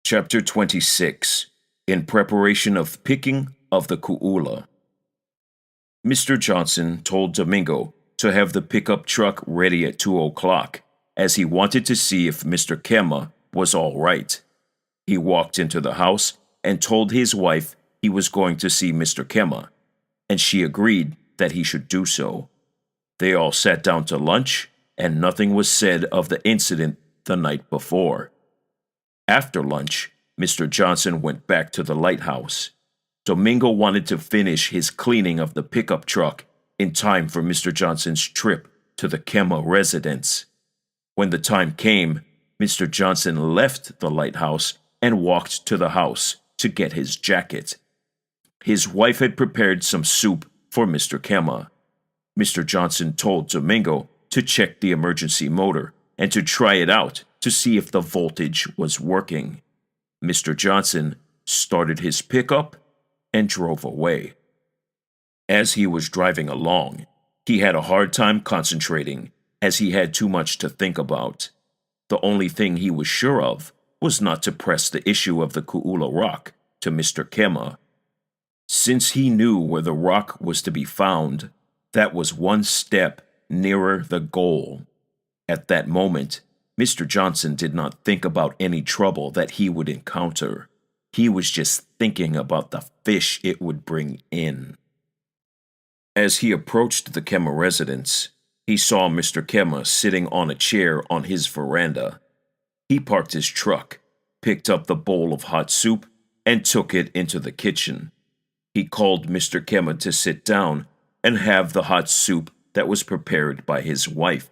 Chapter 26. In preparation of picking of the ku'ula. Mr. Johnson told Domingo to have the pickup truck ready at 2 o'clock, as he wanted to see if Mr. Kema was all right. He walked into the house and told his wife he was going to see Mr. Kema, and she agreed that he should do so. They all sat down to lunch, and nothing was said of the incident the night before. After lunch, Mr. Johnson went back to the lighthouse. Domingo wanted to finish his cleaning of the pickup truck in time for Mr. Johnson's trip to the Kema residence. When the time came, Mr. Johnson left the lighthouse and walked to the house to get his jacket. His wife had prepared some soup for Mr. Kema. Mr. Johnson told Domingo to check the emergency motor and to try it out to see if the voltage was working. Mr. Johnson started his pickup and drove away. As he was driving along, he had a hard time concentrating as he had too much to think about. The only thing he was sure of was not to press the issue of the Ku'ula rock to Mr. Kema. Since he knew where the rock was to be found, that was one step nearer the goal. At that moment, Mr. Johnson did not think about any trouble that he would encounter. He was just thinking about the fish it would bring in. As he approached the Kema residence, he saw Mr. Kema sitting on a chair on his veranda. He parked his truck, picked up the bowl of hot soup, and took it into the kitchen. He called Mr. Kema to sit down and have the hot soup that was prepared by his wife.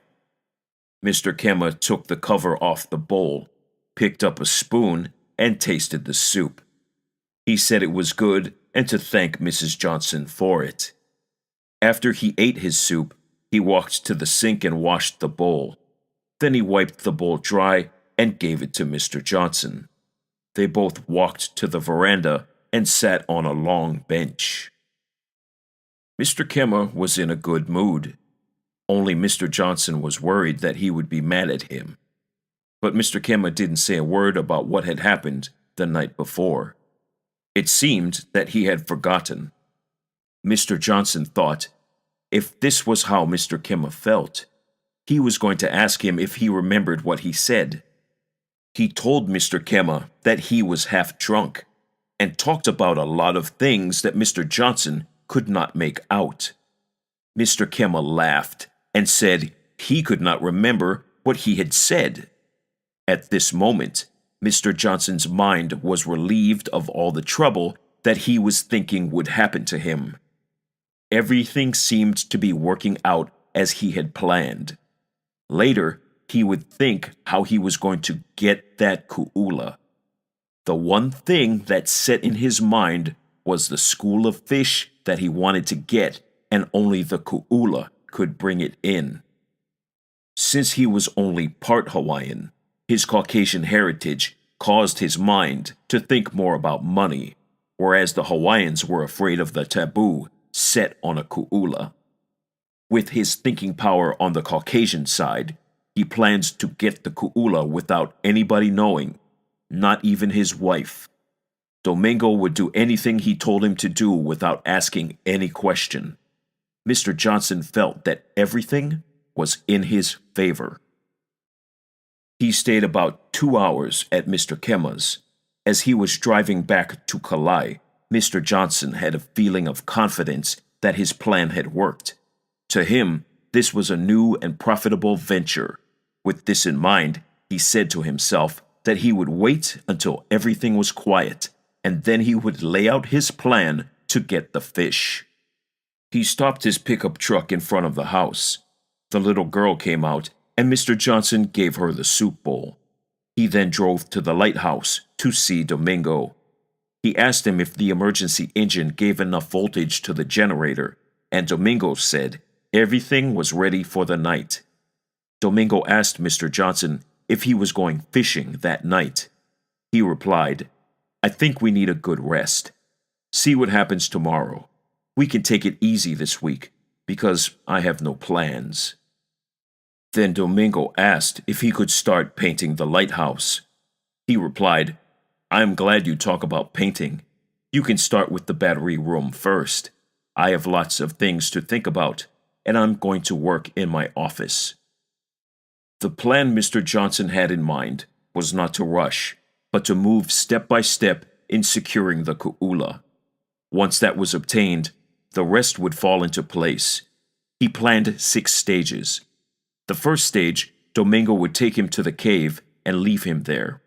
Mr. Kema took the cover off the bowl, picked up a spoon, and tasted the soup. He said it was good and to thank Mrs. Johnson for it. After he ate his soup, he walked to the sink and washed the bowl. Then he wiped the bowl dry and gave it to Mr. Johnson. They both walked to the veranda and sat on a long bench. Mr. Kema was in a good mood. Only Mr. Johnson was worried that he would be mad at him. But Mr. Kema didn't say a word about what had happened the night before. It seemed that he had forgotten. Mr. Johnson thought, if this was how Mr. Kema felt, he was going to ask him if he remembered what he said. He told Mr. Kema that he was half drunk and talked about a lot of things that Mr. Johnson could not make out. Mr. Kema laughed and said he could not remember what he had said. At this moment, Mr. Johnson's mind was relieved of all the trouble that he was thinking would happen to him. Everything seemed to be working out as he had planned. Later, he would think how he was going to get that ku'ula. The one thing that set in his mind was the school of fish that he wanted to get, and only the ku'ula could bring it in. Since he was only part Hawaiian, his Caucasian heritage caused his mind to think more about money, whereas the Hawaiians were afraid of the taboo set on a ku'ula. With his thinking power on the Caucasian side, he plans to get the ku'ula without anybody knowing, not even his wife. Domingo would do anything he told him to do without asking any question. Mr. Johnson felt that everything was in his favor. He stayed about 2 hours at Mr. Kema's. As he was driving back to Kalai, Mr. Johnson had a feeling of confidence that his plan had worked. To him, this was a new and profitable venture. With this in mind, he said to himself that he would wait until everything was quiet, and then he would lay out his plan to get the fish. He stopped his pickup truck in front of the house. The little girl came out, and Mr. Johnson gave her the soup bowl. He then drove to the lighthouse to see Domingo. He asked him if the emergency engine gave enough voltage to the generator, and Domingo said everything was ready for the night. Domingo asked Mr. Johnson if he was going fishing that night. He replied, "I think we need a good rest. See what happens tomorrow. We can take it easy this week, because I have no plans." Then Domingo asked if he could start painting the lighthouse. He replied, I'm glad you talk about painting. You can start with the battery room first. I have lots of things to think about, and I'm going to work in my office. The plan Mr. Johnson had in mind was not to rush, but to move step by step in securing the ku'ula. Once that was obtained, the rest would fall into place. He planned 6 stages. The first stage, Domingo would take him to the cave and leave him there.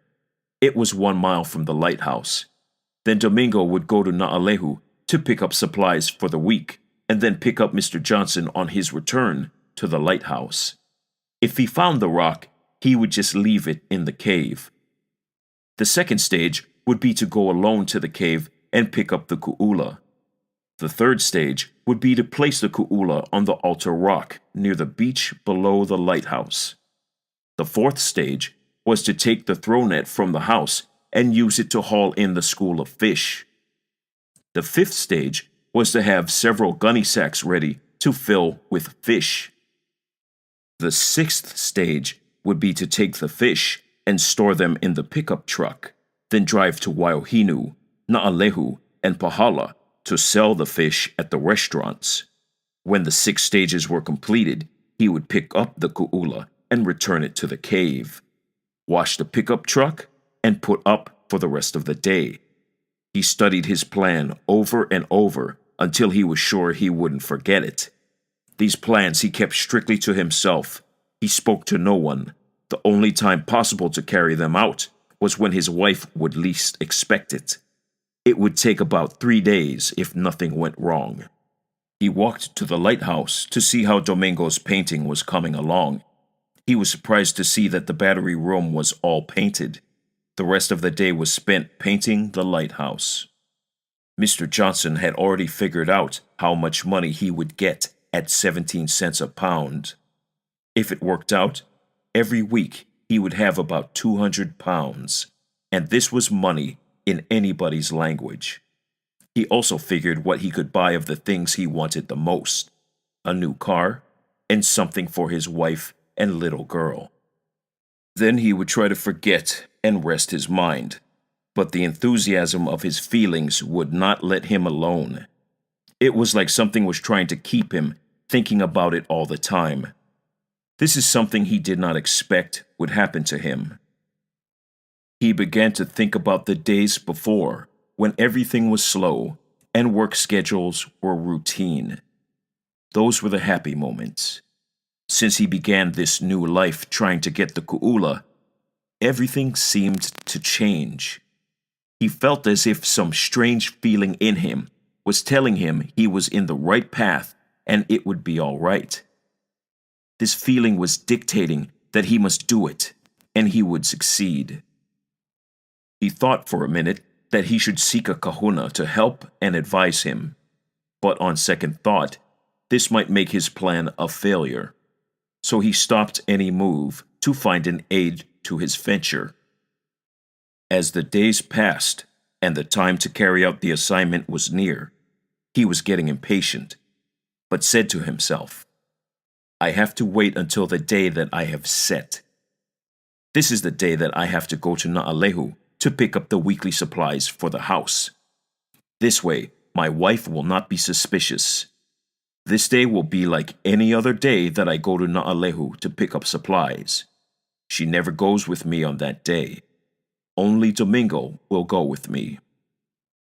It was 1 mile from the lighthouse. Then Domingo would go to Naalehu to pick up supplies for the week, and then pick up Mr. Johnson on his return to the lighthouse. If he found the rock, he would just leave it in the cave. The second stage would be to go alone to the cave and pick up the ku'ula. The third stage would be to place the ku'ula on the altar rock near the beach below the lighthouse. The fourth stage was to take the throw net from the house and use it to haul in the school of fish. The fifth stage was to have several gunny sacks ready to fill with fish. The sixth stage would be to take the fish and store them in the pickup truck, then drive to Waiohinu, Naalehu, and Pahala to sell the fish at the restaurants. When the 6 stages were completed, he would pick up the ku'ula and return it to the cave, wash the pickup truck, and put up for the rest of the day. He studied his plan over and over until he was sure he wouldn't forget it. These plans he kept strictly to himself. He spoke to no one. The only time possible to carry them out was when his wife would least expect it. It would take about 3 days if nothing went wrong. He walked to the lighthouse to see how Domingo's painting was coming along. He was surprised to see that the battery room was all painted. The rest of the day was spent painting the lighthouse. Mr. Johnson had already figured out how much money he would get at 17 cents a pound. If it worked out, every week he would have about 200 pounds, and this was money in anybody's language. He also figured what he could buy of the things he wanted the most: a new car and something for his wife and little girl. Then he would try to forget and rest his mind, but the enthusiasm of his feelings would not let him alone. It was like something was trying to keep him thinking about it all the time. This is something he did not expect would happen to him. He began to think about the days before, when everything was slow and work schedules were routine. Those were the happy moments. Since he began this new life trying to get the ku'ula, everything seemed to change. He felt as if some strange feeling in him was telling him he was in the right path and it would be all right. This feeling was dictating that he must do it and he would succeed. He thought for a minute that he should seek a kahuna to help and advise him, but on second thought, this might make his plan a failure. So he stopped any move to find an aid to his venture. As the days passed and the time to carry out the assignment was near, he was getting impatient, but said to himself, "I have to wait until the day that I have set. This is the day that I have to go to Naalehu to pick up the weekly supplies for the house. This way, my wife will not be suspicious. This day will be like any other day that I go to Naalehu to pick up supplies. She never goes with me on that day. Only Domingo will go with me."